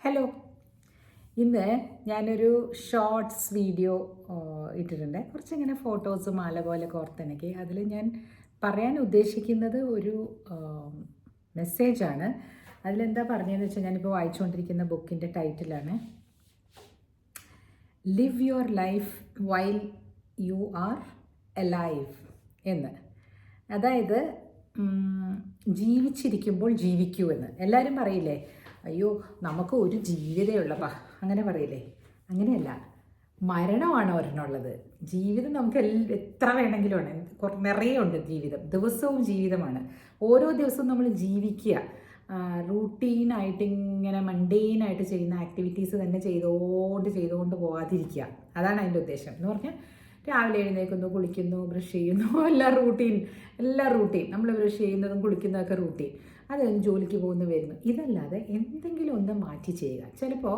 Hello. ഇന്ന് ഞാനൊരു shorts video ഇട്ടിട്ടുണ്ട്. കുറച്ചിങ്ങനെ ഫോട്ടോസ് മാല പോലെ കോർത്തെനിക്ക്. അതിൽ ഞാൻ പറയാൻ ഉദ്ദേശിക്കുന്നത് ഒരു മെസ്സേജാണ്. അതിലെന്താ പറഞ്ഞതെന്ന് വെച്ചാൽ, ഞാനിപ്പോൾ വായിച്ചുകൊണ്ടിരിക്കുന്ന ബുക്കിൻ്റെ ടൈറ്റിലാണ് live your life while you are alive എന്ന്. അതായത് ജീവിച്ചിരിക്കുമ്പോൾ ജീവിക്കൂ എന്ന്. എല്ലാവരും പറയില്ലേ, അയ്യോ നമുക്ക് ഒരു ജീവിതമേ ഉള്ളപ്പാ, അങ്ങനെ പറയില്ലേ. അങ്ങനെയല്ല, മരണമാണ് ഒരെണ്ണമുള്ളത്. ജീവിതം നമുക്ക് എത്ര വേണമെങ്കിലും ആണ്, നിറയെ ഉണ്ട് ജീവിതം. ദിവസവും ജീവിതമാണ്. ഓരോ ദിവസവും നമ്മൾ ജീവിക്കുക. റൂട്ടീനായിട്ട് ഇങ്ങനെ മണ്ടെയിനായിട്ട് ചെയ്യുന്ന ആക്ടിവിറ്റീസ് തന്നെ ചെയ്തുകൊണ്ട് പോകാതിരിക്കുക. അതാണ് അതിൻ്റെ ഉദ്ദേശം. എന്ന് പറഞ്ഞാൽ രാവിലെ എഴുന്നേൽക്കുന്നു, കുളിക്കുന്നു, ബ്രഷ് ചെയ്യുന്നു, എല്ലാം റൂട്ടീൻ. നമ്മൾ ബ്രഷ് ചെയ്യുന്നതും കുളിക്കുന്നതൊക്കെ റൂട്ടീൻ. അത് കഴിഞ്ഞ് ജോലിക്ക് പോകുന്നു, വരുന്നു. ഇതല്ലാതെ എന്തെങ്കിലും ഒന്ന് മാറ്റി ചെയ്യുക. ചിലപ്പോൾ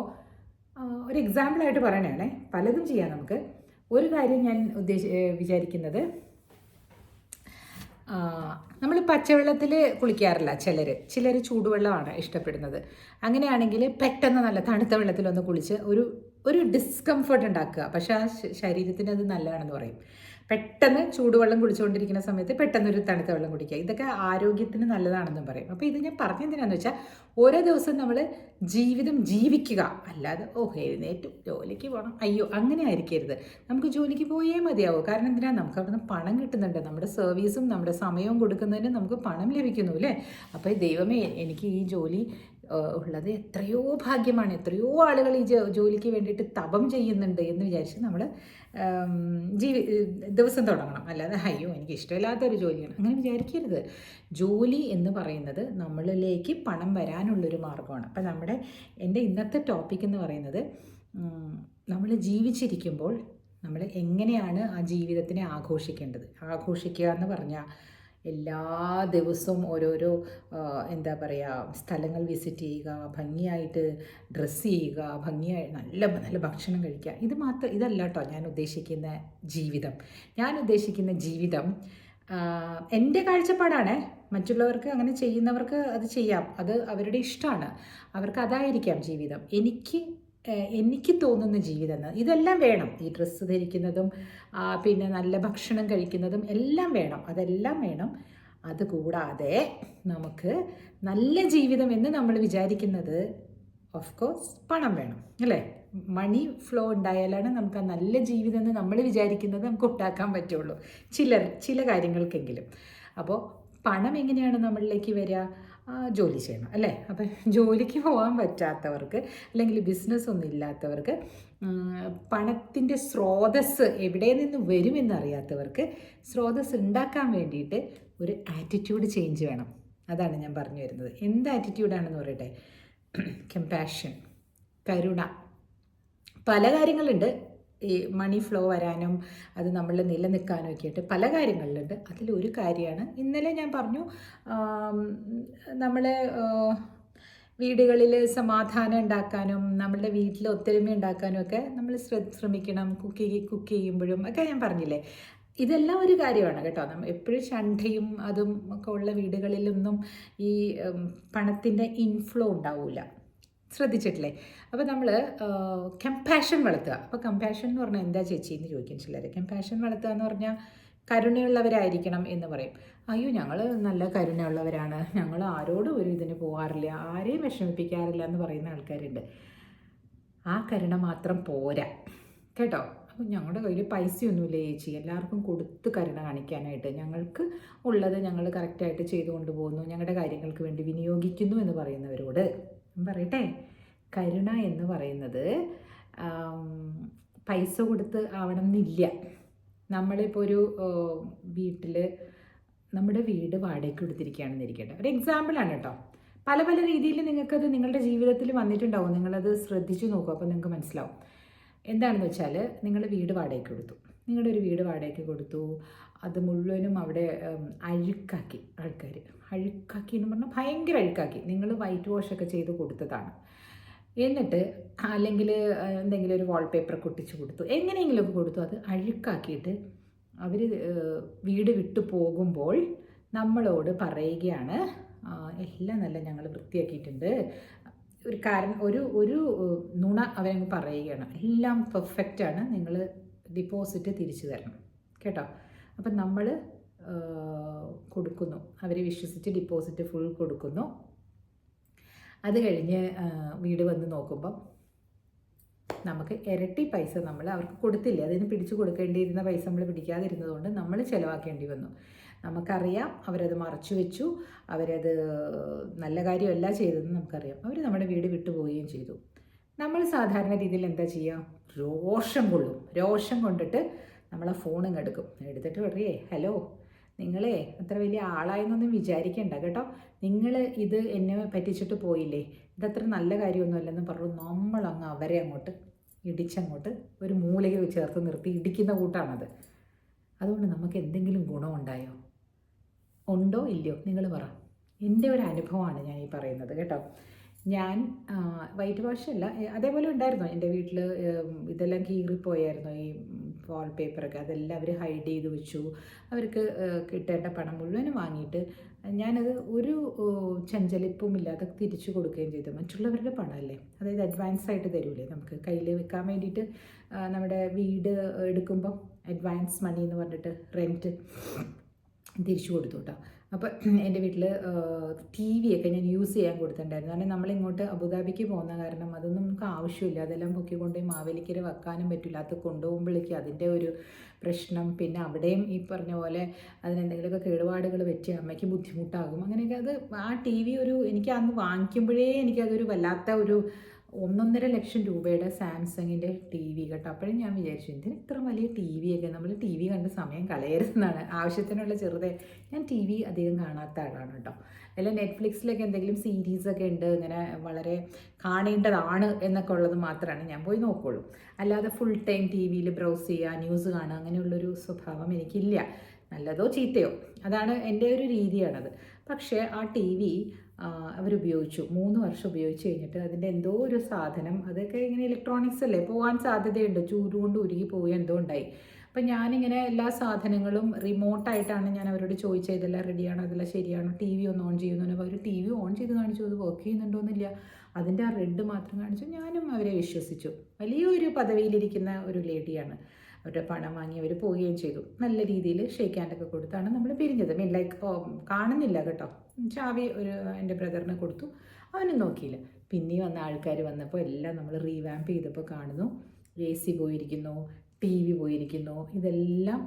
ഒരു എക്സാമ്പിളായിട്ട് പറയണേ, പലതും ചെയ്യാം നമുക്ക്. ഒരു കാര്യം ഞാൻ വിചാരിക്കുന്നത്, നമ്മൾ പച്ചവെള്ളത്തിൽ കുളിക്കാറില്ല ചിലർ ചൂടുവെള്ളമാണ് ഇഷ്ടപ്പെടുന്നത്. അങ്ങനെയാണെങ്കിൽ പെട്ടെന്ന് നല്ല തണുത്ത വെള്ളത്തിലൊന്ന് കുളിച്ച് ഒരു ഡിസ്കംഫർട്ട് ഉണ്ടാക്കുക. പക്ഷേ ആ ശരീരത്തിന് അത് നല്ലതാണെന്ന് പറയും. പെട്ടെന്ന് ചൂടുവെള്ളം കുളിച്ചുകൊണ്ടിരിക്കുന്ന സമയത്ത് പെട്ടെന്നൊരു തണുത്ത വെള്ളം കുടിക്കുക. ഇതൊക്കെ ആരോഗ്യത്തിന് നല്ലതാണെന്നും പറയും. അപ്പോൾ ഇത് ഞാൻ പറഞ്ഞെന്തിനാന്ന് വെച്ചാൽ, ഓരോ ദിവസവും നമ്മൾ ജീവിതം ജീവിക്കുക. അല്ലാതെ എഴുന്നേറ്റു ജോലിക്ക് പോകണം, അയ്യോ അങ്ങനെ ആയിരിക്കരുത്. നമുക്ക് ജോലിക്ക് പോയേ മതിയാവും. കാരണം എന്തിനാ, നമുക്ക് അവിടുന്ന് പണം കിട്ടുന്നുണ്ട്. നമ്മുടെ സർവീസും നമ്മുടെ സമയവും കൊടുക്കുന്നതിന് നമുക്ക് പണം ലഭിക്കുന്നു അല്ലേ. അപ്പോൾ ദൈവമേ, എനിക്ക് ഈ ജോലി ഉള്ളത് എത്രയോ ഭാഗ്യമാണ്. എത്രയോ ആളുകൾ ഈ ജോലിക്ക് വേണ്ടിയിട്ട് തപം ചെയ്യുന്നുണ്ട് എന്ന് വിചാരിച്ച് നമ്മൾ ദിവസം തുടങ്ങണം. അല്ലാതെ അയ്യോ എനിക്ക് ഇഷ്ടമില്ലാത്തൊരു ജോലിയാണ് അങ്ങനെ വിചാരിക്കരുത്. ജോലി എന്ന് പറയുന്നത് നമ്മളിലേക്ക് പണം വരാനുള്ളൊരു മാർഗ്ഗമാണ്. അപ്പം എൻ്റെ ഇന്നത്തെ ടോപ്പിക് എന്ന് പറയുന്നത്, നമ്മൾ ജീവിച്ചിരിക്കുമ്പോൾ നമ്മൾ എങ്ങനെയാണ് ആ ജീവിതത്തിനെ ആഘോഷിക്കേണ്ടത്. ആഘോഷിക്കുക എന്ന് പറഞ്ഞാൽ എല്ലാ ദിവസവും ഓരോരോ എന്താ പറയുക, സ്ഥലങ്ങൾ വിസിറ്റ് ചെയ്യുക, ഭംഗിയായിട്ട് ഡ്രസ്സ് ചെയ്യുക, ഭംഗിയായി നല്ല ഭക്ഷണം കഴിക്കുക. ഇതല്ല കേട്ടോ ഞാൻ ഉദ്ദേശിക്കുന്ന ജീവിതം. ഞാൻ ഉദ്ദേശിക്കുന്ന ജീവിതം എൻ്റെ കാഴ്ചപ്പാടാണ്. മറ്റുള്ളവർക്ക്, അങ്ങനെ ചെയ്യുന്നവർക്ക് അത് ചെയ്യാം, അത് അവരുടെ ഇഷ്ടമാണ്. അവർക്ക് അതായിരിക്കാം ജീവിതം. എനിക്ക് തോന്നുന്ന ജീവിതം ഇതെല്ലാം വേണം. ഈ ഡ്രസ്സ് ധരിക്കുന്നതും പിന്നെ നല്ല ഭക്ഷണം കഴിക്കുന്നതും എല്ലാം വേണം, അതെല്ലാം വേണം. അതുകൂടാതെ നമുക്ക് നല്ല ജീവിതം എന്ന് നമ്മൾ വിചാരിക്കുന്നത്, ഓഫ് കോഴ്സ് പണം വേണം അല്ലേ. മണി ഫ്ലോ ഉണ്ടായാലാണ് നമുക്ക് ആ നല്ല ജീവിതം എന്ന് നമ്മൾ വിചാരിക്കുന്നത് നമുക്ക് ഉണ്ടാക്കാൻ പറ്റുള്ളൂ, ചില കാര്യങ്ങൾക്കെങ്കിലും. അപ്പോൾ പണം എങ്ങനെയാണ് നമ്മളിലേക്ക് വരിക? ജോലി ചെയ്യണം അല്ലേ. അപ്പം ജോലിക്ക് പോകാൻ പറ്റാത്തവർക്ക്, അല്ലെങ്കിൽ ബിസിനസ്സൊന്നും ഇല്ലാത്തവർക്ക്, പണത്തിൻ്റെ സ്രോതസ്സ് എവിടെ നിന്ന് വരുമെന്നറിയാത്തവർക്ക് സ്രോതസ്സ് ഉണ്ടാക്കാൻ വേണ്ടിയിട്ട് ഒരു ആറ്റിറ്റ്യൂഡ് ചേഞ്ച് വേണം. അതാണ് ഞാൻ പറഞ്ഞു വരുന്നത്. എന്ത് ആറ്റിറ്റ്യൂഡാണെന്ന് പറയട്ടെ. കമ്പാഷൻ, കരുണ. പല കാര്യങ്ങളുണ്ട് ഈ മണി ഫ്ലോ വരാനും അത് നമ്മൾ നിലനിൽക്കാനും ഒക്കെ ആയിട്ട് പല കാര്യങ്ങളിലുണ്ട്. അതിലൊരു കാര്യമാണ് ഇന്നലെ ഞാൻ പറഞ്ഞു, നമ്മളെ വീടുകളിൽ സമാധാനം ഉണ്ടാക്കാനും നമ്മളുടെ വീട്ടിൽ ഒത്തൊരുമ ഉണ്ടാക്കാനും ഒക്കെ നമ്മൾ ശ്രമിക്കണം. കുക്ക് ചെയ്യുമ്പോഴും ഒക്കെ ഞാൻ പറഞ്ഞില്ലേ, ഇതെല്ലാം ഒരു കാര്യമാണ് കേട്ടോ. നമ്മൾ എപ്പോഴും ശണ്ഠയും അതും ഒക്കെ ഉള്ള വീടുകളിലൊന്നും ഈ പണത്തിൻ്റെ ഇൻഫ്ലോ ഉണ്ടാവില്ല. ശ്രദ്ധിച്ചിട്ടില്ലേ? അപ്പോൾ നമ്മൾ കമ്പാഷൻ വളർത്തുക. അപ്പോൾ കമ്പാഷൻ എന്ന് പറഞ്ഞാൽ എന്താ ചേച്ചി എന്ന് ചോദിക്കും ചിലർ. കമ്പാഷൻ വളർത്തുക എന്ന് പറഞ്ഞാൽ കരുണയുള്ളവരായിരിക്കണം എന്ന് പറയും. അയ്യോ ഞങ്ങൾ നല്ല കരുണയുള്ളവരാണ്, ഞങ്ങൾ ആരോടും ഒരു ഇതിന് പോകാറില്ല, ആരെയും വിഷമിപ്പിക്കാറില്ല എന്ന് പറയുന്ന ആൾക്കാരുണ്ട്. ആ കരുണ മാത്രം പോരാ കേട്ടോ. അപ്പോൾ ഞങ്ങളുടെ കയ്യിൽ പൈസയൊന്നുമില്ല ചേച്ചി, എല്ലാവർക്കും കൊടുത്ത് കരുണ കാണിക്കാനായിട്ട്. ഞങ്ങൾക്ക് ഉള്ളത് ഞങ്ങൾ കറക്റ്റായിട്ട് ചെയ്തു കൊണ്ടുപോകുന്നു, ഞങ്ങളുടെ കാര്യങ്ങൾക്ക് വേണ്ടി വിനിയോഗിക്കുന്നു എന്ന് പറയുന്നവരോട് പറയട്ടെ, കരുണ എന്ന് പറയുന്നത് പൈസ കൊടുത്ത് ആവണം എന്നില്ല. നമ്മളിപ്പോൾ ഒരു വീട്ടിൽ നമ്മുടെ വീട് വാടകയ്ക്ക് കൊടുത്തിരിക്കുകയാണെന്ന് ഇരിക്കട്ടെ, ഒരു എക്സാമ്പിളാണ് കേട്ടോ. പല രീതിയിൽ നിങ്ങൾക്കത് നിങ്ങളുടെ ജീവിതത്തിൽ വന്നിട്ടുണ്ടാവും. നിങ്ങളത് ശ്രദ്ധിച്ചു നോക്കും, അപ്പോൾ നിങ്ങൾക്ക് മനസ്സിലാവും. എന്താണെന്ന് വെച്ചാൽ, നിങ്ങൾ വീട് വാടകയ്ക്ക് കൊടുത്തു, നിങ്ങളുടെ ഒരു വീട് വാടകയ്ക്ക് കൊടുത്തു. അത് മുഴുവനും അവിടെ അഴുക്കാക്കി ആൾക്കാർ. അഴുക്കാക്കി എന്ന് പറഞ്ഞാൽ ഭയങ്കര അഴുക്കാക്കി. നിങ്ങൾ വൈറ്റ് വാഷൊക്കെ ചെയ്ത് കൊടുത്തതാണ്. എന്നിട്ട് അല്ലെങ്കിൽ എന്തെങ്കിലും ഒരു വാൾപേപ്പർ ഒട്ടിച്ച് കൊടുത്തു, എങ്ങനെയെങ്കിലുമൊക്കെ കൊടുത്തു. അത് അഴുക്കാക്കിയിട്ട് അവർ വീട് വിട്ടു പോകുമ്പോൾ നമ്മളോട് പറയുകയാണ്, എല്ലാം നല്ല ഞങ്ങൾ വൃത്തിയാക്കിയിട്ടുണ്ട്, ഒരു നുണ അവരങ്ങ് പറയുകയാണ്. എല്ലാം പെർഫെക്റ്റാണ്, നിങ്ങൾ ഡിപ്പോസിറ്റ് തിരിച്ചു തരണം കേട്ടോ. അപ്പം നമ്മൾ കൊടുക്കുന്നു, അവരെ വിശ്വസിച്ച് ഡിപ്പോസിറ്റ് ഫുൾ കൊടുക്കുന്നു. അത് കഴിഞ്ഞ് വീട് വന്ന് നോക്കുമ്പം നമുക്ക് ഇരട്ടി പൈസ നമ്മൾ അവർക്ക് കൊടുത്തില്ല. അതിന് പിടിച്ചു കൊടുക്കേണ്ടിയിരുന്ന പൈസ നമ്മൾ പിടിക്കാതിരുന്നതുകൊണ്ട് നമ്മൾ ചിലവാക്കേണ്ടി വന്നു. നമുക്കറിയാം അവരത് മറച്ചു വെച്ചു, അവരത് നല്ല കാര്യമല്ല ചെയ്തതെന്ന് നമുക്കറിയാം. അവർ നമ്മുടെ വീട് വിട്ടുപോവുകയും ചെയ്തു. നമ്മൾ സാധാരണ രീതിയിൽ എന്താ ചെയ്യുക? രോഷം കൊണ്ടിട്ട് നമ്മളെ ഫോണിങ് എടുത്തിട്ട് പറയേ, ഹലോ നിങ്ങളെ അത്ര വലിയ ആളായെന്നൊന്നും വിചാരിക്കേണ്ട കേട്ടോ, നിങ്ങൾ ഇത് എന്നെ പറ്റിച്ചിട്ട് പോയില്ലേ, ഇതത്ര നല്ല കാര്യമൊന്നുമല്ലെന്ന് പറഞ്ഞു നമ്മളങ്ങ് അവരെ അങ്ങോട്ട് ഇടിച്ചങ്ങോട്ട് ഒരു മൂലയിൽ ചേർത്ത് നിർത്തി ഇടിക്കുന്ന കൂട്ടാണത്. അതുകൊണ്ട് നമുക്ക് എന്തെങ്കിലും ഗുണമുണ്ടായോ? ഉണ്ടോ ഇല്ലയോ നിങ്ങൾ പറ. എൻ്റെ ഒരു അനുഭവമാണ് ഞാൻ ഈ പറയുന്നത് കേട്ടോ. ഞാൻ വൈറ്റ് വാഷ് അല്ല, അതേപോലെ ഉണ്ടായിരുന്നു എൻ്റെ വീട്ടിൽ. ഇതെല്ലാം കീറിപ്പോയായിരുന്നു, ഈ വാൾ പേപ്പറൊക്കെ. അതെല്ലാം അവർ ഹൈഡ് ചെയ്ത് വെച്ചു. അവർക്ക് കിട്ടേണ്ട പണം മുഴുവനും വാങ്ങിയിട്ട് ഞാനത് ഒരു ചഞ്ചലിപ്പും ഇല്ലാതെ തിരിച്ചു കൊടുക്കുകയും ചെയ്തു. മറ്റുള്ളവരുടെ പണമല്ലേ, അതായത് അഡ്വാൻസ് ആയിട്ട് തരൂലേ നമുക്ക് കയ്യിൽ വെക്കാൻ വേണ്ടിയിട്ട്. നമ്മുടെ വീട് എടുക്കുമ്പം അഡ്വാൻസ് മണി എന്ന് പറഞ്ഞിട്ട് റെൻറ്റ് തിരിച്ചു കൊടുത്തു കേട്ടോ. അപ്പോൾ എൻ്റെ വീട്ടിൽ ടി വി ഒക്കെ ഞാൻ യൂസ് ചെയ്യാൻ കൊടുത്തിട്ടുണ്ടായിരുന്നു. കാരണം നമ്മളിങ്ങോട്ട് അബുദാബിക്ക് പോകുന്ന കാരണം അതൊന്നും നമുക്ക് ആവശ്യമില്ല. അതെല്ലാം പൊക്കിക്കൊണ്ട് മാവേലിക്കര വെക്കാനും പറ്റില്ല. അത് കൊണ്ടുപോകുമ്പോഴേക്കും അതിൻ്റെ ഒരു പ്രശ്നം. പിന്നെ അവിടെയും ഈ പറഞ്ഞ പോലെ അതിനെന്തെങ്കിലുമൊക്കെ കേടുപാടുകൾ വെച്ച് അമ്മയ്ക്ക് ബുദ്ധിമുട്ടാകും. അങ്ങനെയൊക്കെ അത് ആ ടി വി എനിക്ക് അന്ന് വാങ്ങിക്കുമ്പോഴേ എനിക്കതൊരു വല്ലാത്ത ഒരു 1.5 ലക്ഷം രൂപയുടെ സാംസങ്ങിൻ്റെ ടി വി കേട്ടോ. അപ്പോഴും ഞാൻ വിചാരിച്ചു, എന്തിന് ഇത്ര വലിയ ടി വിയൊക്കെ, നമ്മൾ ടി വി കണ്ട് സമയം കളയരുതെന്നാണ്. ആവശ്യത്തിനുള്ള ഞാൻ ടി വി അധികം കാണാത്ത ആളാണ് കേട്ടോ. അല്ല നെറ്റ്ഫ്ലിക്സിലൊക്കെ എന്തെങ്കിലും സീരീസൊക്കെ ഉണ്ട് ഇങ്ങനെ വളരെ കാണേണ്ടതാണ് എന്നൊക്കെ ഉള്ളത് മാത്രമാണ് ഞാൻ പോയി നോക്കുള്ളൂ. അല്ലാതെ ഫുൾ ടൈം ടി വിയിൽ ബ്രൗസ് ചെയ്യുക, ന്യൂസ് കാണുക, അങ്ങനെയുള്ളൊരു സ്വഭാവം എനിക്കില്ല. നല്ലതോ ചീത്തയോ അതാണ് എൻ്റെ ഒരു രീതിയാണത്. പക്ഷേ ആ ടി വി അവരുപയോഗിച്ചു, 3 വർഷം ഉപയോഗിച്ച് കഴിഞ്ഞിട്ട് അതിൻ്റെ എന്തോ ഒരു സാധനം, അതൊക്കെ ഇങ്ങനെ ഇലക്ട്രോണിക്സ് അല്ലേ, പോകാൻ സാധ്യതയുണ്ട്, ചൂടുകൊണ്ട് ഉരുകി പോവുക എന്തോ ഉണ്ടായി. അപ്പം ഞാനിങ്ങനെ എല്ലാ സാധനങ്ങളും റിമോട്ടായിട്ടാണ് ഞാൻ അവരോട് ചോദിച്ചത്, ഇതെല്ലാം റെഡിയാണോ, ഇതെല്ലാം ശരിയാണോ, ടി വി ഒന്ന് ഓൺ ചെയ്യുന്നു. അപ്പോൾ അവർ ടി വി ഓൺ ചെയ്ത് കാണിച്ചു, അത് വർക്ക് ചെയ്യുന്നുണ്ടോയെന്നില്ല, അതിൻ്റെ ആ റെഡ് മാത്രം കാണിച്ചു. ഞാനും അവരെ വിശ്വസിച്ചു. വലിയൊരു പദവിയിലിരിക്കുന്ന ഒരു ലേഡിയാണ്. അവരുടെ പണം വാങ്ങി അവർ പോവുകയും ചെയ്തു. നല്ല രീതിയിൽ ഷേക്ക് ഹാൻഡൊക്കെ കൊടുത്താണ് നമ്മൾ പിരിഞ്ഞത്. ലൈക്ക് കാണുന്നില്ല കേട്ടോ, ചാവി എൻ്റെ ബ്രദറിന് കൊടുത്തു, അവനും നോക്കിയില്ല. പിന്നെയും വന്ന ആൾക്കാർ വന്നപ്പോൾ എല്ലാം നമ്മൾ റീവാമ്പ് ചെയ്തപ്പോൾ കാണുന്നു AC പോയിരിക്കുന്നു, ടി വി പോയിരിക്കുന്നു. ഇതെല്ലാം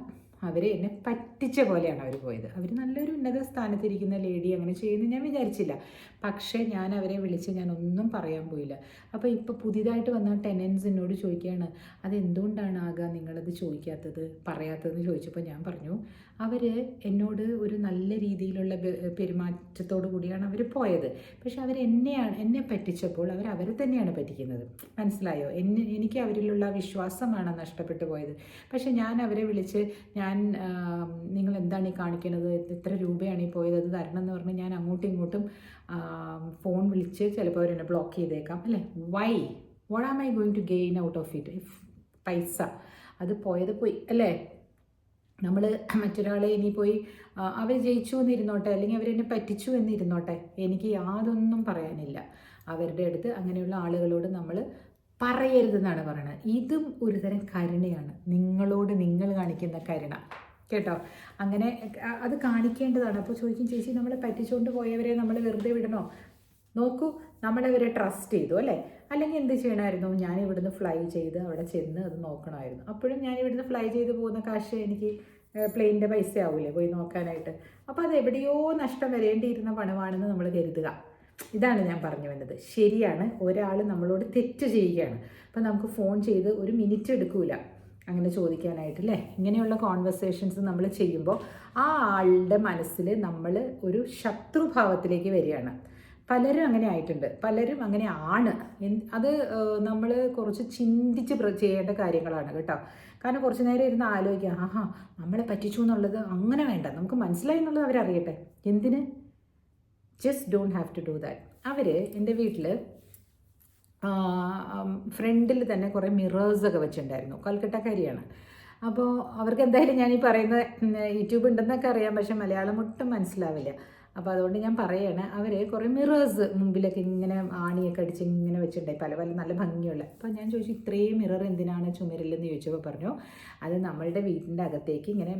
അവരെ എന്നെ പറ്റിച്ച പോലെയാണ് അവർ പോയത്. അവർ നല്ലൊരു ഉന്നത സ്ഥാനത്തിരിക്കുന്ന ലേഡി അങ്ങനെ ചെയ്യുമെന്ന് ഞാൻ വിചാരിച്ചില്ല. പക്ഷേ ഞാൻ അവരെ വിളിച്ച് ഞാനൊന്നും പറയാൻ പോയില്ല. അപ്പോൾ ഇപ്പോൾ പുതിയതായിട്ട് വന്ന ടെനൻസ് എന്നോട് ചോദിക്കുകയാണ്, അതെന്തുകൊണ്ടാണ് നിങ്ങളത് ചോദിക്കാത്തത്, പറയാത്തതെന്ന് ചോദിച്ചപ്പോൾ ഞാൻ പറഞ്ഞു, അവർ എന്നോട് ഒരു നല്ല രീതിയിലുള്ള പെരുമാറ്റത്തോടു കൂടിയാണ് അവർ പോയത്. പക്ഷെ എന്നെ പറ്റിച്ചപ്പോൾ അവരെ തന്നെയാണ് പറ്റിക്കുന്നത്. മനസ്സിലായോ? എനിക്ക് അവരിലുള്ള വിശ്വാസമാണ് നഷ്ടപ്പെട്ടു പോയത്. പക്ഷെ ഞാൻ അവരെ വിളിച്ച് നിങ്ങൾ എന്താണ് ഈ കാണിക്കുന്നത്, എത്ര രൂപയാണ് ഈ പോയത്, അത് തരണം എന്ന് പറഞ്ഞ് ഞാൻ അങ്ങോട്ടും ഇങ്ങോട്ടും ഫോൺ വിളിച്ച് ചിലപ്പോൾ അവരെന്നെ ബ്ലോക്ക് ചെയ്തേക്കാം അല്ലേ. What am I going to gain out of it? പൈസ അത് പോയത് പോയി അല്ലേ. നമ്മൾ മറ്റൊരാളെ ഇനി പോയി അവർ ജയിച്ചു എന്നിരുന്നോട്ടെ, അല്ലെങ്കിൽ അവരെന്നെ പറ്റിച്ചു എന്നിരുന്നോട്ടെ, എനിക്ക് യാതൊന്നും പറയാനില്ല. അവരുടെ അടുത്ത് അങ്ങനെയുള്ള ആളുകളോട് നമ്മൾ പറയരുതെന്നാണ് പറയുന്നത്. ഇതും ഒരു തരം കരുണയാണ്, നിങ്ങളോട് നിങ്ങൾ കാണിക്കുന്ന കരുണ കേട്ടോ. അങ്ങനെ അത് കാണിക്കേണ്ടതാണ്. അപ്പോൾ ചോദിക്കും, ചേച്ചി നമ്മളെ പറ്റിച്ചുകൊണ്ട് പോയവരെ നമ്മൾ വെറുതെ വിടണോ? നോക്കൂ, നമ്മളവരെ ട്രസ്റ്റ് ചെയ്തു അല്ലേ. അല്ലെങ്കിൽ എന്ത് ചെയ്യണമായിരുന്നു? ഞാൻ ഇവിടുന്ന് ഫ്ലൈ ചെയ്ത് അവിടെ ചെന്ന് അത് നോക്കണമായിരുന്നു. അപ്പോഴും ഞാൻ ഇവിടുന്ന് ഫ്ലൈ ചെയ്ത് പോകുന്ന കാശ് എനിക്ക് പ്ലെയിനിൻ്റെ പൈസ ആവില്ലേ പോയി നോക്കാനായിട്ട്. അപ്പോൾ അത് എവിടെയോ നഷ്ടം വരേണ്ടിയിരുന്ന പണമാണെന്ന് നമ്മൾ കരുതുക. ഇതാണ് ഞാൻ പറഞ്ഞു വന്നത്. ശരിയാണ്, ഒരാൾ നമ്മളോട് തെറ്റ് ചെയ്യുകയാണ്. അപ്പോൾ നമുക്ക് ഫോൺ ചെയ്ത് 1 മിനിറ്റ് എടുക്കൂല അങ്ങനെ ചോദിക്കാനായിട്ടല്ലേ. ഇങ്ങനെയുള്ള കോൺവെർസേഷൻസ് നമ്മൾ ചെയ്യുമ്പോൾ ആ ആളുടെ മനസ്സിൽ നമ്മൾ ഒരു ശത്രുഭാവത്തിലേക്ക് വരികയാണ്. പലരും അങ്ങനെ ആയിട്ടുണ്ട്, പലരും അങ്ങനെ ആണ്. അത് നമ്മൾ കുറച്ച് ചിന്തിച്ച് ചെയ്യേണ്ട കാര്യങ്ങളാണ് കേട്ടോ. കാരണം കുറച്ച് നേരം ഇരുന്ന് ആലോചിക്കുക, നമ്മളെ പറ്റിച്ചു എന്നുള്ളത് അങ്ങനെ വേണ്ട, നമുക്ക് മനസ്സിലായി എന്നുള്ളത് അവരറിയട്ടെ. എന്തിന്? Just don't have to do that. അവർ എൻ്റെ വീട്ടിൽ ഫ്രണ്ടിൽ തന്നെ കുറേ മിറേഴ്സൊക്കെ വെച്ചിട്ടുണ്ടായിരുന്നു. കൽക്കട്ടക്കാരിയാണ്. അപ്പോൾ അവർക്ക് എന്തായാലും ഞാൻ ഈ പറയുന്ന യൂട്യൂബ് ഉണ്ടെന്നൊക്കെ അറിയാം, പക്ഷെ മലയാളം ഒട്ടും മനസ്സിലാവില്ല. അപ്പോൾ അതുകൊണ്ട് ഞാൻ പറയുകയാണ്, അവർ കുറേ മിറേഴ്സ് മുമ്പിലൊക്കെ ഇങ്ങനെ ആണിയൊക്കെ അടിച്ച് ഇങ്ങനെ വെച്ചിട്ടുണ്ടായി, പല പല നല്ല ഭംഗിയുള്ള. അപ്പോൾ ഞാൻ ചോദിച്ചു ഇത്രയും മിറർ എന്തിനാണ് ചുമരിലെന്ന് ചോദിച്ചപ്പോൾ പറഞ്ഞു, അത് നമ്മളുടെ വീടിൻ്റെ അകത്തേക്ക് ഇങ്ങനെ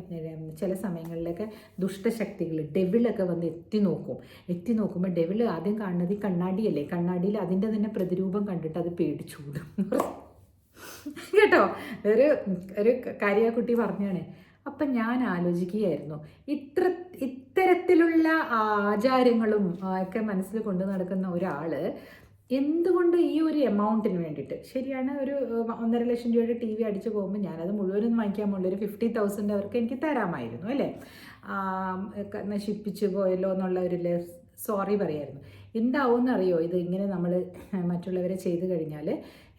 ചില സമയങ്ങളിലൊക്കെ ദുഷ്ടശക്തികൾ ഡെവിളൊക്കെ വന്ന് എത്തി നോക്കുമ്പോൾ ഡെവിൾ ആദ്യം കാണുന്നത് ഈ കണ്ണാടിയല്ലേ, കണ്ണാടിയിൽ അതിൻ്റെ തന്നെ പ്രതിരൂപം കണ്ടിട്ട് അത് പേടിച്ചൂടും കേട്ടോ. ഒരു കാര്യക്കുട്ടി പറഞ്ഞാണ്. അപ്പം ഞാൻ ആലോചിക്കുകയായിരുന്നു, ഇത്തരത്തിലുള്ള ആചാരങ്ങളും ഒക്കെ മനസ്സിൽ കൊണ്ടു നടക്കുന്ന ഒരാൾ എന്തുകൊണ്ട് ഈ ഒരു എമൗണ്ടിന് വേണ്ടിയിട്ട്, ശരിയാണ്, ഒരു 1.5 ലക്ഷം രൂപയുടെ TV അടിച്ചു പോകുമ്പോൾ ഞാനത് മുഴുവനൊന്നും വാങ്ങിക്കാൻ പോകുള്ളൂ, ഒരു 50,000 അവർക്ക് എനിക്ക് തരാമായിരുന്നു അല്ലേ, നശിപ്പിച്ചു പോയല്ലോ എന്നുള്ള ഒരു സോറി പറയായിരുന്നു. എന്താവുമെന്നറിയോ, ഇത് ഇങ്ങനെ നമ്മൾ മറ്റുള്ളവരെ ചെയ്തു കഴിഞ്ഞാൽ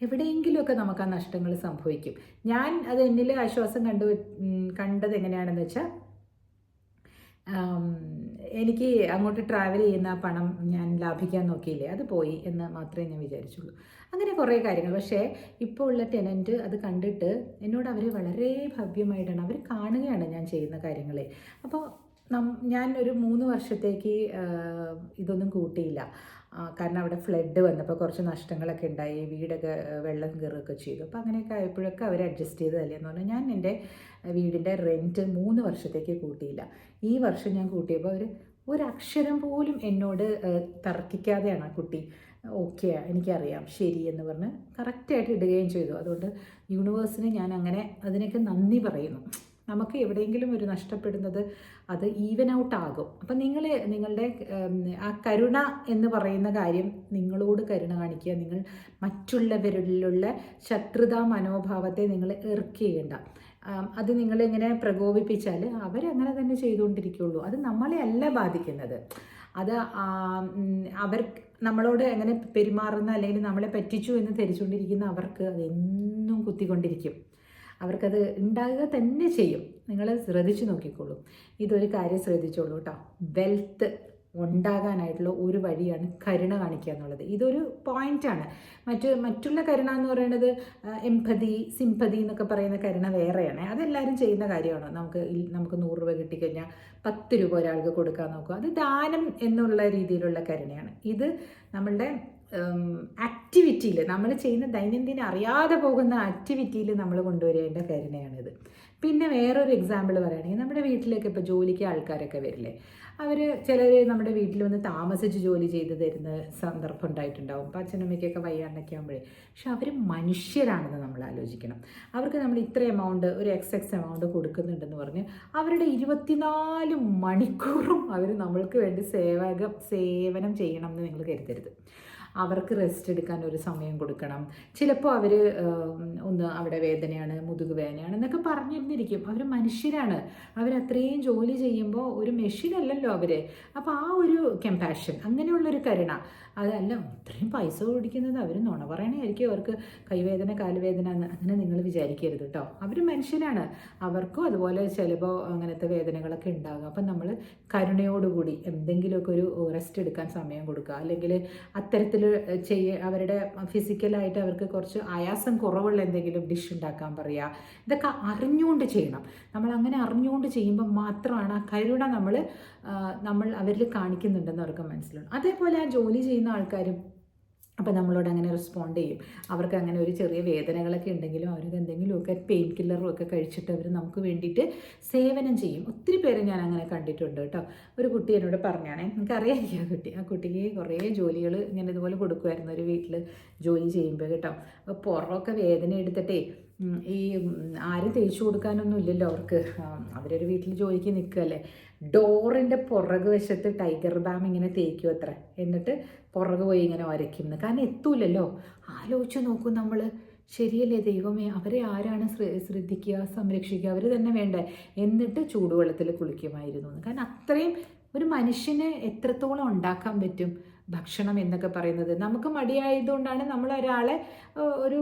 എവിടെയെങ്കിലുമൊക്കെ നമുക്ക് ആ നഷ്ടങ്ങൾ സംഭവിക്കും. ഞാൻ അത് എന്നിൽ ആശ്വാസം കണ്ടത് എങ്ങനെയാണെന്ന് വെച്ചാൽ, എനിക്ക് അങ്ങോട്ട് ട്രാവൽ ചെയ്യുന്ന പണം ഞാൻ ലാഭിക്കാൻ നോക്കിയില്ലേ, അത് പോയി എന്ന് മാത്രമേ ഞാൻ വിചാരിച്ചുള്ളൂ. അങ്ങനെ കുറേ കാര്യങ്ങൾ. പക്ഷേ ഇപ്പോൾ ഉള്ള ടെനൻറ്റ് അത് കണ്ടിട്ട് എന്നോട് അവർ വളരെ ഭവ്യമായിട്ടാണ് അവർ കാണുകയാണ് ഞാൻ ചെയ്യുന്ന കാര്യങ്ങളെ. അപ്പോൾ ഞാൻ ഒരു 3 വർഷത്തേക്ക് ഇതൊന്നും കൂട്ടിയില്ല. കാരണം അവിടെ ഫ്ലഡ് വന്നപ്പോൾ കുറച്ച് നഷ്ടങ്ങളൊക്കെ ഉണ്ടായി, വീടൊക്കെ വെള്ളം കയറുകയൊക്കെ ചെയ്തു. അപ്പോൾ അങ്ങനെയൊക്കെ ആയപ്പോഴൊക്കെ അവർ അഡ്ജസ്റ്റ് ചെയ്തതല്ലേ എന്ന് പറഞ്ഞാൽ ഞാൻ എൻ്റെ വീടിൻ്റെ റെൻറ്റ് 3 വർഷത്തേക്ക് കൂട്ടിയില്ല. ഈ വർഷം ഞാൻ കൂട്ടിയപ്പോൾ അവർ ഒരക്ഷരം പോലും എന്നോട് തർക്കിക്കാതെയാണ് ആ കുട്ടി ഓക്കെ എനിക്കറിയാം ശരി എന്ന് പറഞ്ഞ് കറക്റ്റായിട്ട് ഇടുകയും ചെയ്തു. അതുകൊണ്ട് യൂണിവേഴ്സിന് ഞാൻ അങ്ങനെ അതിനൊക്കെ നന്ദി പറയുന്നു. നമുക്ക് എവിടെയെങ്കിലും ഒരു നഷ്ടപ്പെടുന്നത് അത് ഈവൻ ഔട്ട് ആകും. അപ്പം നിങ്ങളുടെ ആ കരുണ എന്ന് പറയുന്ന കാര്യം, നിങ്ങളോട് കരുണ കാണിക്കുക, നിങ്ങൾ മറ്റുള്ളവരിലുള്ള ശത്രുതാ മനോഭാവത്തെ നിങ്ങൾ എറിക്കുകയുണ്ട. അത് നിങ്ങളിങ്ങനെ പ്രകോപിപ്പിച്ചാൽ അവരങ്ങനെ തന്നെ ചെയ്തുകൊണ്ടിരിക്കുകയുള്ളൂ. അത് നമ്മളെ അല്ല ബാധിക്കുന്നത്. അത് നമ്മളോട് എങ്ങനെ പെരുമാറുന്ന അല്ലെങ്കിൽ നമ്മളെ പറ്റിച്ചു എന്ന് ധരിച്ചുകൊണ്ടിരിക്കുന്ന അവർക്ക് അതെന്നും കുത്തിക്കൊണ്ടിരിക്കും. അവർക്കത് ഉണ്ടാകുക തന്നെ ചെയ്യും. നിങ്ങൾ ശ്രദ്ധിച്ചു നോക്കിക്കോളൂ. ഇതൊരു കാര്യം ശ്രദ്ധിച്ചോളൂ കേട്ടോ. വെൽത്ത് ഉണ്ടാകാനായിട്ടുള്ള ഒരു വഴിയാണ് കരുണ കാണിക്കുക എന്നുള്ളത്. ഇതൊരു പോയിൻ്റാണ്. മറ്റുള്ള കരുണ എന്ന് പറയുന്നത് എംപതി, സിംപതി എന്നൊക്കെ പറയുന്ന കരുണ വേറെയാണ്. അതെല്ലാവരും ചെയ്യുന്ന കാര്യമാണ്. നമുക്ക് 100 രൂപ കിട്ടിക്കഴിഞ്ഞാൽ 10 രൂപ ഒരാൾക്ക് കൊടുക്കാൻ നോക്കുക. അത് ദാനം എന്നുള്ള രീതിയിലുള്ള കരുണയാണ്. ഇത് നമ്മളുടെ ആക്ടിവിറ്റിയിൽ നമ്മൾ ചെയ്യുന്ന ദൈനംദിനം അറിയാതെ പോകുന്ന ആക്ടിവിറ്റിയിൽ നമ്മൾ കൊണ്ടുവരേണ്ട കരുണയാണിത്. പിന്നെ വേറൊരു എക്സാമ്പിൾ പറയുകയാണെങ്കിൽ, നമ്മുടെ വീട്ടിലേക്ക് ഇപ്പോൾ ജോലിക്ക് ആൾക്കാരൊക്കെ വരില്ലേ, ചിലർ നമ്മുടെ വീട്ടിൽ വന്ന് താമസിച്ച് ജോലി ചെയ്ത് തരുന്ന സന്ദർഭം ഉണ്ടായിട്ടുണ്ടാവും. അപ്പോൾ അച്ഛനമ്മയ്ക്കൊക്കെ വയ്യാണ്ടൊക്കെ ആകുമ്പോഴേ. പക്ഷെ അവർ മനുഷ്യരാണെന്ന് നമ്മൾ ആലോചിക്കണം. അവർക്ക് നമ്മൾ ഇത്ര എമൗണ്ട്, ഒരു എക്സ് എമൗണ്ട് കൊടുക്കുന്നുണ്ടെന്ന് പറഞ്ഞ് അവരുടെ 24 മണിക്കൂറും അവർ നമ്മൾക്ക് വേണ്ടി സേവനം ചെയ്യണം എന്ന് നിങ്ങൾ കരുതരുത്. അവർക്ക് റെസ്റ്റ് എടുക്കാൻ ഒരു സമയം കൊടുക്കണം. ചിലപ്പോൾ അവർ അവിടെ വേദനയാണ്, മുതുക് വേദനയാണ് എന്നൊക്കെ പറഞ്ഞിരുന്നിരിക്കും. അവർ മനുഷ്യരാണ്. അവരത്രയും ജോലി ചെയ്യുമ്പോൾ ഒരു മെഷീനല്ലല്ലോ അവർ. അപ്പോൾ ആ ഒരു കമ്പാഷൻ, അങ്ങനെയുള്ളൊരു കരുണ, അതല്ല ഇത്രയും പൈസ ഓടിക്കുന്നത് അവർ നുണ പറയണമായിരിക്കും, അവർക്ക് കൈവേദന കാലുവേദന അങ്ങനെ നിങ്ങൾ വിചാരിക്കരുത് കേട്ടോ. അവർ മനുഷ്യരാണ്. അവർക്കും അതുപോലെ ചിലപ്പോൾ അങ്ങനത്തെ വേദനകളൊക്കെ ഉണ്ടാകും. അപ്പം നമ്മൾ കരുണയോടുകൂടി എന്തെങ്കിലുമൊക്കെ ഒരു റെസ്റ്റ് എടുക്കാൻ സമയം കൊടുക്കുക. അല്ലെങ്കിൽ അത്തരത്തിൽ അവരുടെ ഫിസിക്കലായിട്ട് അവർക്ക് കുറച്ച് ആയാസം കുറവുള്ള എന്തെങ്കിലും ഡിഷ് ഉണ്ടാക്കാൻ പറയുക. ഇതൊക്കെ അറിഞ്ഞുകൊണ്ട് ചെയ്യണം. നമ്മൾ അങ്ങനെ അറിഞ്ഞുകൊണ്ട് ചെയ്യുമ്പോൾ മാത്രമാണ് ആ കരുണ നമ്മൾ അവരിൽ കാണിക്കുന്നുണ്ടെന്ന് അവർക്ക് മനസ്സിലാവും. അതേപോലെ ആ ജോലി ചെയ്യുന്ന ആൾക്കാരും അപ്പോൾ നമ്മളോട് അങ്ങനെ റെസ്പോണ്ട് ചെയ്യും. അവർക്ക് അങ്ങനെ ഒരു ചെറിയ വേദനകളൊക്കെ ഉണ്ടെങ്കിലും അവർക്ക് എന്തെങ്കിലുമൊക്കെ പെയിൻ കില്ലറും ഒക്കെ കഴിച്ചിട്ട് അവർ നമുക്ക് വേണ്ടിയിട്ട് സേവനം ചെയ്യും. ഒത്തിരി പേരെ ഞാൻ അങ്ങനെ കണ്ടിട്ടുണ്ട് കേട്ടോ. ഒരു കുട്ടി എന്നോട് പറഞ്ഞാണേ, എനിക്കറിയാം ആ കുട്ടിക്ക് കുറേ ജോലികൾ ഇങ്ങനെ ഇതുപോലെ കൊടുക്കുമായിരുന്നു ഒരു വീട്ടിൽ ജോലി ചെയ്യുമ്പോൾ കേട്ടോ. അപ്പോൾ പുറമൊക്കെ വേദന എടുത്തിട്ടേ ഈ ആരും തേച്ചു കൊടുക്കാനൊന്നും ഇല്ലല്ലോ അവർക്ക്. അവരൊരു വീട്ടിൽ ജോലിക്ക് നിൽക്കുകയല്ലേ. ഡോറിൻ്റെ പുറക് വശത്ത് ടൈഗർ ബാം ഇങ്ങനെ തേക്കും അത്ര, എന്നിട്ട് പുറക് പോയി ഇങ്ങനെ ഉരയ്ക്കുന്നു. കാരണം എത്തൂലല്ലോ. ആലോചിച്ച് നോക്കൂ നമ്മൾ. ശരിയല്ലേ ദൈവമേ, അവരെ ആരാണ് ശ്രദ്ധിക്കുക, സംരക്ഷിക്കുക? അവർ തന്നെ വേണ്ടേ. എന്നിട്ട് ചൂടുവെള്ളത്തിൽ കുളിക്കുമായിരുന്നു. കാരണം അത്രയും ഒരു മനുഷ്യന് എത്രത്തോളം ഉണ്ടാക്കാൻ പറ്റും ഭക്ഷണം എന്നൊക്കെ പറയുന്നത്. നമുക്ക് മടിയായതുകൊണ്ടാണ് നമ്മൾ ഒരാളെ ഒരു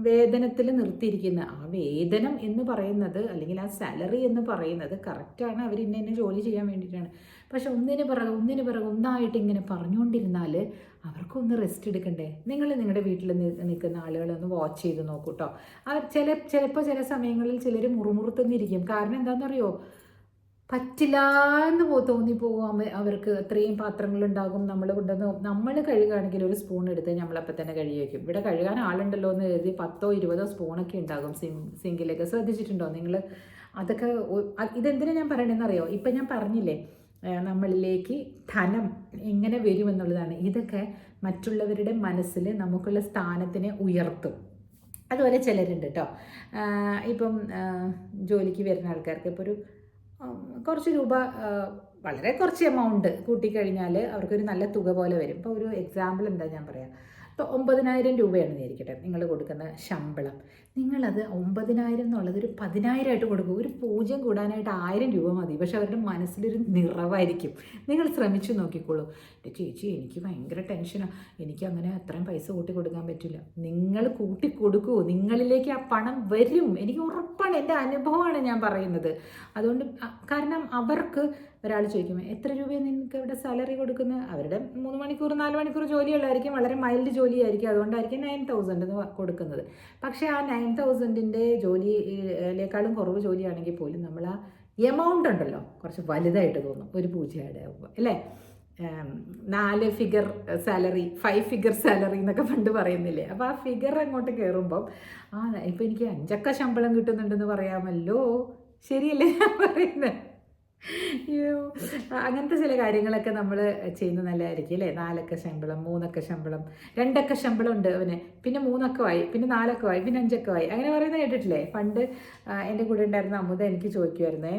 വേതനത്തിൽ നിർത്തിയിരിക്കുന്നത്. ആ വേതനം എന്ന് പറയുന്നത് അല്ലെങ്കിൽ ആ സാലറി എന്ന് പറയുന്നത് കറക്റ്റാണ്, അവർ ഇന്ന ജോലി ചെയ്യാൻ വേണ്ടിയിട്ടാണ്. പക്ഷെ ഒന്നിന് പിറകെ ഒന്നായിട്ട് ഇങ്ങനെ പറഞ്ഞുകൊണ്ടിരുന്നാൽ അവർക്കൊന്ന് റെസ്റ്റ് എടുക്കണ്ടേ? നിങ്ങൾ നിങ്ങളുടെ വീട്ടിൽ നിൽക്കുന്ന ആളുകളൊന്ന് വാച്ച് ചെയ്ത് നോക്കൂ കേട്ടോ. അവർ ചിലപ്പോൾ ചില സമയങ്ങളിൽ ചിലർ മുറുമുറുത്തുന്നിരിക്കും. കാരണം എന്താണെന്നറിയോ, പറ്റില്ല എന്ന് തോന്നിപ്പോകും. അവർക്ക് അത്രയും പാത്രങ്ങളുണ്ടാകും. നമ്മൾ കൊണ്ടുവന്ന് നമ്മൾ കഴുകുകയാണെങ്കിൽ ഒരു സ്പൂൺ എടുത്ത് നമ്മളപ്പം തന്നെ കഴുകി വയ്ക്കും. ഇവിടെ കഴുകാൻ ആളുണ്ടല്ലോ എന്ന് കരുതി 10 20 സ്പൂണൊക്കെ ഉണ്ടാകും സിങ്കിലൊക്കെ. ശ്രദ്ധിച്ചിട്ടുണ്ടോ നിങ്ങൾ? അതൊക്കെ ഇതെന്തിനാ ഞാൻ പറയണമെന്നറിയോ? ഇപ്പം ഞാൻ പറഞ്ഞില്ലേ, നമ്മളിലേക്ക് ധനം എങ്ങനെ വരുമെന്നുള്ളതാണ്. ഇതൊക്കെ മറ്റുള്ളവരുടെ മനസ്സിൽ നമുക്കുള്ള സ്ഥാനത്തിനെ ഉയർത്തും. അതുപോലെ ചിലരുണ്ട് കേട്ടോ, ഇപ്പം ജോലിക്ക് വരുന്ന ആൾക്കാർക്ക് ഇപ്പോൾ ഒരു കുറച്ച് രൂപ, വളരെ കുറച്ച് എമൗണ്ട് കൂട്ടിക്കഴിഞ്ഞാൽ അവർക്കൊരു നല്ല തുക പോലെ വരും. ഇപ്പോൾ ഒരു എക്സാമ്പിൾ എന്താ ഞാൻ പറയാം. ഇപ്പോൾ 9,000 രൂപയാണെന്ന് വിചാരിക്കട്ടെ നിങ്ങൾ കൊടുക്കുന്ന ശമ്പളം. നിങ്ങളത് 9,000 എന്നുള്ളത് ഒരു 10,000 ആയിട്ട് കൊടുക്കും. ഒരു 0 കൂടാനായിട്ട് 1000 രൂപ മതി. പക്ഷെ അവരുടെ മനസ്സിലൊരു നിറവായിരിക്കും. നിങ്ങൾ ശ്രമിച്ചു നോക്കിക്കോളൂ. എൻ്റെ ചേച്ചി എനിക്ക് ഭയങ്കര ടെൻഷനാണ്, എനിക്ക് അങ്ങനെ അത്രയും പൈസ കൂട്ടി കൊടുക്കാൻ പറ്റില്ല. നിങ്ങൾ കൂട്ടി കൊടുക്കൂ, നിങ്ങളിലേക്ക് ആ പണം വരും. എനിക്ക് ഉറപ്പാണ്, എൻ്റെ അനുഭവമാണ് ഞാൻ പറയുന്നത്. അതുകൊണ്ട് കാരണം അവർക്ക് ഒരാൾ ചോദിക്കുമ്പോൾ എത്ര രൂപയാണ് നിങ്ങൾക്ക് ഇവിടെ സാലറി കൊടുക്കുന്നത്? അവരുടെ 3 മണിക്കൂർ 4 മണിക്കൂർ ജോലിയുള്ളതായിരിക്കും, വളരെ മൈൽഡ് ജോലിയായിരിക്കും. അതുകൊണ്ടായിരിക്കും 9,000 എന്ന് കൊടുക്കുന്നത്. പക്ഷേ ആ 9,000-ൻ്റെ ജോലിയിലേക്കാളും കുറവ് ജോലിയാണെങ്കിൽ പോലും നമ്മൾ ആ എമൗണ്ട് ഉണ്ടല്ലോ കുറച്ച് വലുതായിട്ട് തോന്നും ഒരു പൂജയുടെ ആകുമ്പോൾ, അല്ലേ? 4 ഫിഗർ സാലറി, 5 ഫിഗർ സാലറി എന്നൊക്കെ പണ്ട് പറയുന്നില്ലേ? അപ്പോൾ ആ ഫിഗർ അങ്ങോട്ട് കയറുമ്പം ഇപ്പോൾ എനിക്ക് 5 ശമ്പളം കിട്ടുന്നുണ്ടെന്ന് പറയാമല്ലോ. ശരിയല്ലേ ഞാൻ പറയുന്നത്? അങ്ങനത്തെ ചില കാര്യങ്ങളൊക്കെ നമ്മൾ ചെയ്യുന്നത് നല്ലതായിരിക്കും, അല്ലേ? 4 ശമ്പളം, 3 ശമ്പളം, 2 ശമ്പളം ഉണ്ട് അവന്, പിന്നെ 3 ആയി, പിന്നെ 4 ആയി, പിന്നെ 5 ആയി, അങ്ങനെ പറയുന്നത് കേട്ടിട്ടില്ലേ? പണ്ട് എൻ്റെ കൂടെ ഉണ്ടായിരുന്ന അമുത എനിക്ക് ചോദിക്കുമായിരുന്നേ,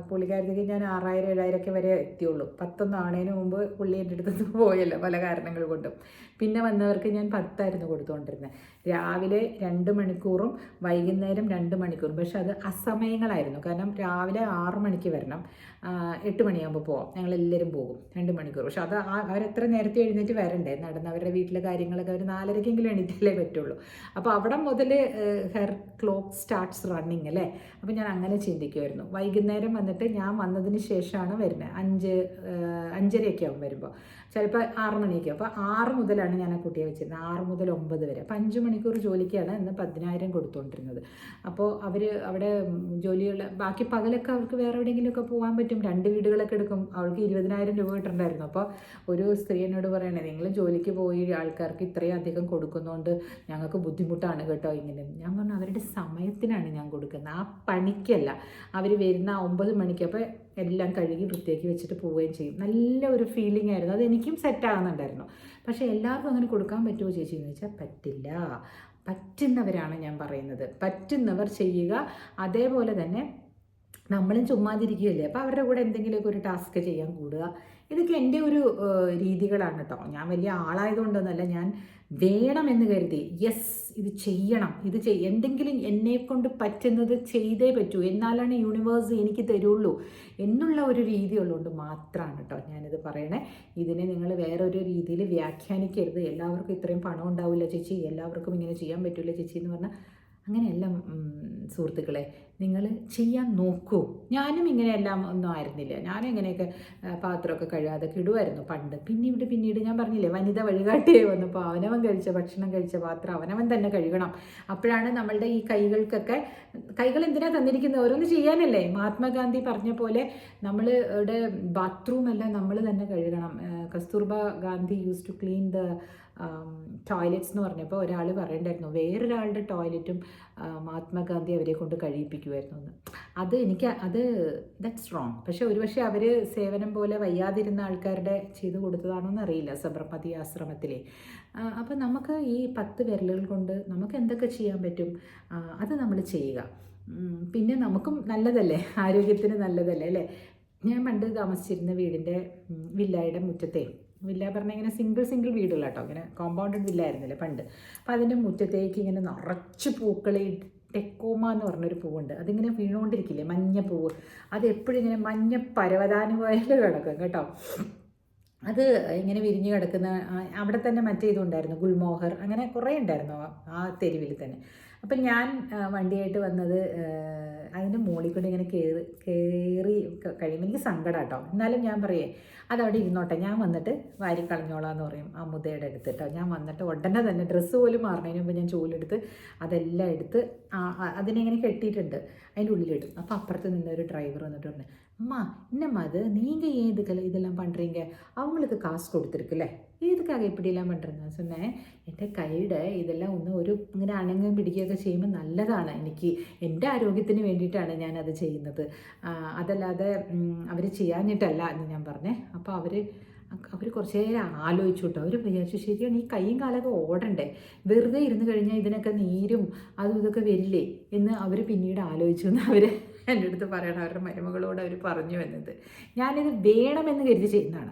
പുള്ളിക്കാരത്തേക്ക് ഞാൻ 6,000 7,000 വരെ എത്തിയുള്ളൂ. 10 ആണേന് മുമ്പ് പുള്ളി എൻ്റെ അടുത്ത് പോയല്ലോ പല കാരണങ്ങൾ കൊണ്ടും. പിന്നെ വന്നവർക്ക് ഞാൻ 10 കൊടുത്തുകൊണ്ടിരുന്നത്. രാവിലെ 2 മണിക്കൂറും വൈകുന്നേരം 2 മണിക്കൂറും. പക്ഷെ അത് അസമയങ്ങളായിരുന്നു. കാരണം രാവിലെ 6 മണിക്ക് വരണം, 8 മണിയാകുമ്പോൾ പോവാം, ഞങ്ങളെല്ലാവരും പോകും 2 മണിക്കൂർ. പക്ഷെ അത് അവരെത്ര നേരത്തെ എഴുന്നേറ്റ് വരണ്ടേ? നടന്ന് അവരുടെ വീട്ടിലെ കാര്യങ്ങളൊക്കെ അവർ 4:30-എങ്കിലും എണീറ്റല്ലേ പറ്റുള്ളൂ. അപ്പോൾ അവിടെ മുതൽ ഹെർ ക്ലോക്ക് സ്റ്റാർട്ട്സ് റണ്ണിങ്, അല്ലേ? അപ്പോൾ ഞാൻ അങ്ങനെ ചിന്തിക്കുമായിരുന്നു. വൈകുന്നേരം വന്നിട്ട് ഞാൻ വന്നതിന് ശേഷമാണ് വരുന്നത്. 5:30 ആവും വരുമ്പോൾ, ചിലപ്പോൾ 6 മണിയൊക്കെ. അപ്പോൾ 6 മുതലാണ് ഞാൻ ആ കുട്ടിയെ വെച്ചിരുന്നത്, 6 മുതൽ 9 വരെ. അപ്പോൾ 5 മണിക്കൂർ ജോലിക്കാണ് ഇന്ന് 10,000 കൊടുത്തുകൊണ്ടിരുന്നത്. അപ്പോൾ അവർ അവിടെ ജോലിയുള്ള ബാക്കി പകലൊക്കെ അവർക്ക് വേറെ എവിടെയെങ്കിലുമൊക്കെ പോകാൻ പറ്റും. 2 വീടുകളൊക്കെ എടുക്കും. അവൾക്ക് 20,000 രൂപ കിട്ടുന്നുണ്ടായിരുന്നു. അപ്പോൾ ഒരു സ്ത്രീ എന്നോട് പറയണേ, നിങ്ങൾ ജോലിക്ക് പോയി ആൾക്കാർക്ക് ഇത്രയും അധികം കൊടുക്കുന്നതുകൊണ്ട് ഞങ്ങൾക്ക് ബുദ്ധിമുട്ടാണ് കേട്ടോ ഇങ്ങനെ. ഞാൻ പറഞ്ഞു, അവരുടെ സമയത്തിനാണ് ഞാൻ കൊടുക്കുന്നത്, ആ പണിക്കല്ല. അവർ വരുന്ന 9 മണിക്ക്. അപ്പോൾ എല്ലാം കഴുകി വൃത്തിയാക്കി വെച്ചിട്ട് പോവുകയും ചെയ്യും. നല്ല ഒരു ഫീലിംഗ് ആയിരുന്നു. അതെനിക്കും സെറ്റാകുന്നുണ്ടായിരുന്നു. പക്ഷേ എല്ലാവർക്കും അങ്ങനെ കൊടുക്കാൻ പറ്റുമോ ചേച്ചി എന്ന് ചോദിച്ചാൽ പറ്റില്ല. പറ്റുന്നവരാണ് ഞാൻ പറയുന്നത്, പറ്റുന്നവർ ചെയ്യുക. അതേപോലെ തന്നെ നമ്മളും ചുമ്മാതിരിക്കുകയല്ലേ, അപ്പോൾ അവരുടെ കൂടെ എന്തെങ്കിലുമൊക്കെ ഒരു ടാസ്ക് ചെയ്യാൻ കൂടുക. ഇതൊക്കെ എൻ്റെ ഒരു രീതികളാണ് കേട്ടോ. ഞാൻ വലിയ ആളായതുകൊണ്ടൊന്നുമല്ല, ഞാൻ വേണമെന്ന് കരുതി യെസ് ഇത് ചെയ്യണം, എന്തെങ്കിലും എന്നെക്കൊണ്ട് പറ്റുന്നത് ചെയ്തേ പറ്റൂ, എന്നാലാണ് യൂണിവേഴ്സ് എനിക്ക് തരുള്ളൂ എന്നുള്ള ഒരു രീതി ഉള്ളതുകൊണ്ട് മാത്രമാണ് കേട്ടോ ഞാനിത് പറയണേ. ഇതിനെ നിങ്ങൾ വേറൊരു രീതിയിൽ വ്യാഖ്യാനിക്കരുത്. എല്ലാവർക്കും ഇത്രയും പണം ഉണ്ടാവില്ല ചേച്ചി, എല്ലാവർക്കും ഇങ്ങനെ ചെയ്യാൻ പറ്റില്ല ചേച്ചി എന്ന് പറഞ്ഞാൽ അങ്ങനെയല്ല സുഹൃത്തുക്കളെ. നിങ്ങൾ ചെയ്യാൻ നോക്കൂ. ഞാനും ഇങ്ങനെയെല്ലാം ഒന്നും ആയിരുന്നില്ല. ഞാനും ഇങ്ങനെയൊക്കെ പാത്രമൊക്കെ കഴുകാതെ ഇടുമായിരുന്നു പണ്ട്. പിന്നീട് ഞാൻ പറഞ്ഞില്ലേ, വനിത വഴികാട്ടിയെ വന്നപ്പോൾ അവനവൻ ഭക്ഷണം കഴിച്ച പാത്രം അവനവൻ തന്നെ കഴുകണം. അപ്പോഴാണ് നമ്മളുടെ ഈ കൈകൾ എന്തിനാ തന്നിരിക്കുന്നത്? ഓരോന്ന് ചെയ്യാനല്ലേ. മഹാത്മാഗാന്ധി പറഞ്ഞ പോലെ നമ്മളുടെ ബാത്റൂം എല്ലാം നമ്മൾ തന്നെ കഴുകണം. Kasturba Gandhi use to clean the toilets എന്ന് പറഞ്ഞപ്പോൾ ഒരാൾ പറയണ്ടായിരുന്നു, വേറൊരാളുടെ ടോയ്ലറ്റും മഹാത്മാഗാന്ധി അവരെ കൊണ്ട് കഴിയിപ്പിക്കുമായിരുന്നു എന്ന്. അത് ദാറ്റ്സ് റോങ്. പക്ഷെ ഒരുപക്ഷെ അവർ സേവനം പോലെ വയ്യാതിരുന്ന ആൾക്കാരുടെ ചെയ്തു കൊടുത്തതാണോന്ന് അറിയില്ല, സബർമതി ആശ്രമത്തിലെ. അപ്പോൾ നമുക്ക് ഈ 10 വിരലുകൾ കൊണ്ട് നമുക്ക് എന്തൊക്കെ ചെയ്യാൻ പറ്റും അത് നമ്മൾ ചെയ്യുക. പിന്നെ നമുക്കും നല്ലതല്ലേ, ആരോഗ്യത്തിന് നല്ലതല്ലേ, അല്ലേ? ഞാൻ പണ്ട് താമസിച്ചിരുന്ന വീടിൻ്റെ വില്ലയുടെ മുറ്റത്തെ, വില്ല പറഞ്ഞാൽ ഇങ്ങനെ സിംഗിൾ വീടുള്ള കേട്ടോ, ഇങ്ങനെ കോമ്പൗണ്ടഡ് വില്ല ആയിരുന്നില്ലേ പണ്ട്. അപ്പോൾ അതിൻ്റെ മുറ്റത്തേക്ക് ഇങ്ങനെ നിറച്ച് പൂക്കൾ, ടെക്കോമ എന്ന് പറഞ്ഞൊരു പൂവുണ്ട്, അതിങ്ങനെ വീണുകൊണ്ടിരിക്കില്ലേ, മഞ്ഞ പൂവ്. അത് എപ്പോഴും ഇങ്ങനെ മഞ്ഞ പരവതാനുപോയാൽ കിടക്കും കേട്ടോ. അത് ഇങ്ങനെ വിരിഞ്ഞ് കിടക്കുന്ന അവിടെ തന്നെ മറ്റേ ഇതുണ്ടായിരുന്നു, ഗുൽമോഹർ, അങ്ങനെ കുറേ ഉണ്ടായിരുന്നു ആ തെരുവിൽ തന്നെ. അപ്പം ഞാൻ വണ്ടിയായിട്ട് വന്നത് അതിൻ്റെ മുകളിൽ കൂടെ ഇങ്ങനെ കയറി കഴിയുമ്പോൾ എനിക്ക് സങ്കടം കേട്ടോ. എന്നാലും ഞാൻ പറയേ അതവിടെ ഇരുന്നോട്ടെ, ഞാൻ വന്നിട്ട് വാരി കളഞ്ഞോളാം എന്ന് പറയും അമുദയുടെ അടുത്ത് കേട്ടോ. ഞാൻ വന്നിട്ട് ഉടനെ തന്നെ ഡ്രസ്സ് പോലും മാറുന്നതിന് മുമ്പ് ഞാൻ ചൂലെടുത്ത് അതെല്ലാം എടുത്ത് അതിനെ ഇങ്ങനെ കെട്ടിയിട്ടുണ്ട്, അതിൻ്റെ ഉള്ളിലിടും. അപ്പോൾ അപ്പുറത്ത് നിന്നൊരു ഡ്രൈവർ വന്നിട്ട് പറഞ്ഞു, அம்மா என்னம்மா அது நீங்கள் ஏன் இதெல்லாம் பண்ணுறீங்க, அவங்களுக்கு காசு கொடுத்துருக்குல்ல, இதுக்காக இப்படியெல்லாம் பண்ணுறேன்னு சொன்னேன். എൻ്റെ കൈയുടെ ഇതെല്ലാം ഒന്ന് ഒരു ഇങ്ങനെ അനങ്ങുകയും പിടിക്കുകയൊക്കെ ചെയ്യുമ്പോൾ നല്ലതാണ്, എനിക്ക് എൻ്റെ ആരോഗ്യത്തിന് വേണ്ടിയിട്ടാണ് ഞാനത് ചെയ്യുന്നത്, അതല്ലാതെ അവർ ചെയ്യാഞ്ഞിട്ടല്ല എന്ന് ഞാൻ പറഞ്ഞേ. അപ്പോൾ അവർ കുറച്ച് നേരം ആലോചിച്ചു കേട്ടോ. അവർ വിചാരിച്ചു ശരിയാണ്, ഈ കൈയും കാലൊക്കെ ഓടണ്ടേ, വെറുതെ ഇരുന്ന് കഴിഞ്ഞാൽ ഇതിനൊക്കെ നീരും അതും ഇതൊക്കെ വരില്ലേ എന്ന് അവർ പിന്നീട് ആലോചിച്ചു എന്ന് അവർ എൻ്റെ അടുത്ത് പറയണം. അവരുടെ മരുമകളോട് അവർ പറഞ്ഞു എന്നത്. ഞാനിത് വേണമെന്ന് കരുതി ചെയ്യുന്നതാണ്.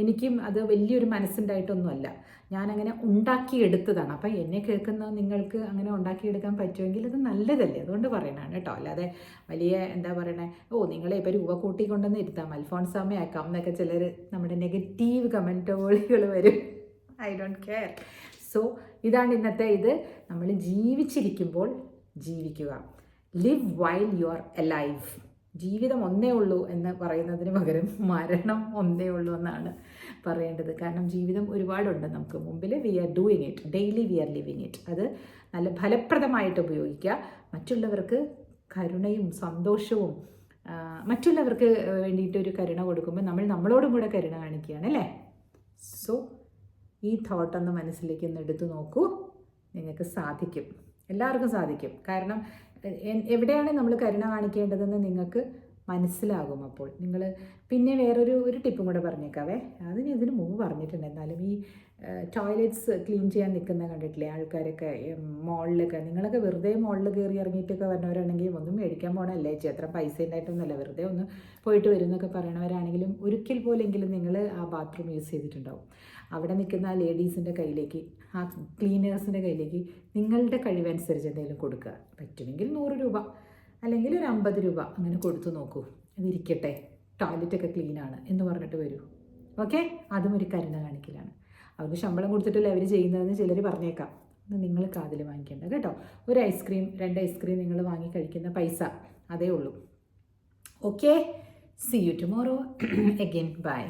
എനിക്കും അത് വലിയൊരു മനസ്സുണ്ടായിട്ടൊന്നുമല്ല, ഞാനങ്ങനെ ഉണ്ടാക്കിയെടുത്തതാണ്. അപ്പം എന്നെ കേൾക്കുന്ന നിങ്ങൾക്ക് അങ്ങനെ ഉണ്ടാക്കിയെടുക്കാൻ പറ്റുമെങ്കിൽ അത് നല്ലതല്ലേ, അതുകൊണ്ട് പറയണതാണ് കേട്ടോ. അല്ലാതെ വലിയ എന്താ പറയണേ, നിങ്ങളെ ഇപ്പോൾ രൂപ കൂട്ടിക്കൊണ്ടെന്ന് ഇരുത്താം, അൽഫോൺസാമയാക്കാം എന്നൊക്കെ ചിലർ നമ്മുടെ നെഗറ്റീവ് കമൻറ്റുകൾ വരും. I don't care. സോ ഇതാണ് ഇന്നത്തെ ഇത്. നമ്മൾ ജീവിച്ചിരിക്കുമ്പോൾ ജീവിക്കുക. Live while you R alive. ജീവിതം ഒന്നേ ഉള്ളൂ എന്ന് പറയുന്നതിന് പകരം മരണം ഒന്നേ ഉള്ളൂ എന്നാണ് പറയേണ്ടത്. കാരണം ജീവിതം ഒരുപാടുണ്ട് നമുക്ക് മുമ്പിൽ. We are doing it daily, we are living it. അത് നല്ല ഫലപ്രദമായിട്ട് ഉപയോഗിക്കുക. മറ്റുള്ളവർക്ക് കരുണയും സന്തോഷവും, മറ്റുള്ളവർക്ക് വേണ്ടിയിട്ടൊരു കരുണ കൊടുക്കുമ്പോൾ നമ്മൾ നമ്മളോടും കൂടെ കരുണ കാണിക്കുകയാണ് അല്ലേ. സോ ഈ തോട്ടൊന്ന് മനസ്സിലേക്ക് ഒന്ന് എടുത്തു നോക്കൂ, നിങ്ങൾക്ക് സാധിക്കും, എല്ലാവർക്കും സാധിക്കും. കാരണം എവിടെയാണ് നമ്മൾ കരുണ കാണിക്കേണ്ടതെന്ന് നിങ്ങൾക്ക് മനസ്സിലാകും. അപ്പോൾ നിങ്ങൾ പിന്നെ വേറൊരു ടിപ്പും കൂടെ പറഞ്ഞേക്കാവേ, അതിന് ഇതിന് മുമ്പ് പറഞ്ഞിട്ടുണ്ട്. എന്നാലും ഈ ടോയ്ലറ്റ്സ് ക്ലീൻ ചെയ്യാൻ നിൽക്കുന്ന കണ്ടിട്ടില്ലേ ആൾക്കാരൊക്കെ മോളിലൊക്കെ. നിങ്ങളൊക്കെ വെറുതെ മോളിൽ കയറി ഇറങ്ങിയിട്ടൊക്കെ വരുന്നവരാണെങ്കിൽ ഒന്നും മേടിക്കാൻ പോകണമല്ലേ ചേച്ചി, അത്ര പൈസ ഉണ്ടായിട്ടൊന്നുമല്ല, വെറുതെ ഒന്ന് പോയിട്ട് വരും എന്നൊക്കെ പറയണവരാണെങ്കിലും ഒരിക്കൽ പോലെങ്കിലും നിങ്ങൾ ആ ബാത്റൂം യൂസ് ചെയ്തിട്ടുണ്ടാവും. അവിടെ നിൽക്കുന്ന ആ ലേഡീസിൻ്റെ കയ്യിലേക്ക്, ആ ക്ലീനേഴ്സിൻ്റെ കയ്യിലേക്ക് നിങ്ങളുടെ കഴിവനുസരിച്ച് എന്തെങ്കിലും കൊടുക്കുക. പറ്റുമെങ്കിൽ 100 രൂപ അല്ലെങ്കിൽ ഒരു 50 രൂപ അങ്ങനെ കൊടുത്തു നോക്കൂ. അതിരിക്കട്ടെ, ടോയ്ലറ്റൊക്കെ ക്ലീനാണ് എന്ന് പറഞ്ഞിട്ട് വരൂ. ഓക്കെ, അതും ഒരു കരുണ കാണിക്കലാണ്. അവർക്ക് ശമ്പളം കൊടുത്തിട്ടല്ലേ അവർ ചെയ്യുന്നതെന്ന് ചിലർ പറഞ്ഞേക്കാം. നിങ്ങൾ കാതിൽ വാങ്ങിക്കേണ്ട കേട്ടോ. ഒരു ഐസ്ക്രീം 2 ഐസ്ക്രീം നിങ്ങൾ വാങ്ങി കഴിക്കുന്ന പൈസ അതേ ഉള്ളൂ. Okay, see you tomorrow again. By.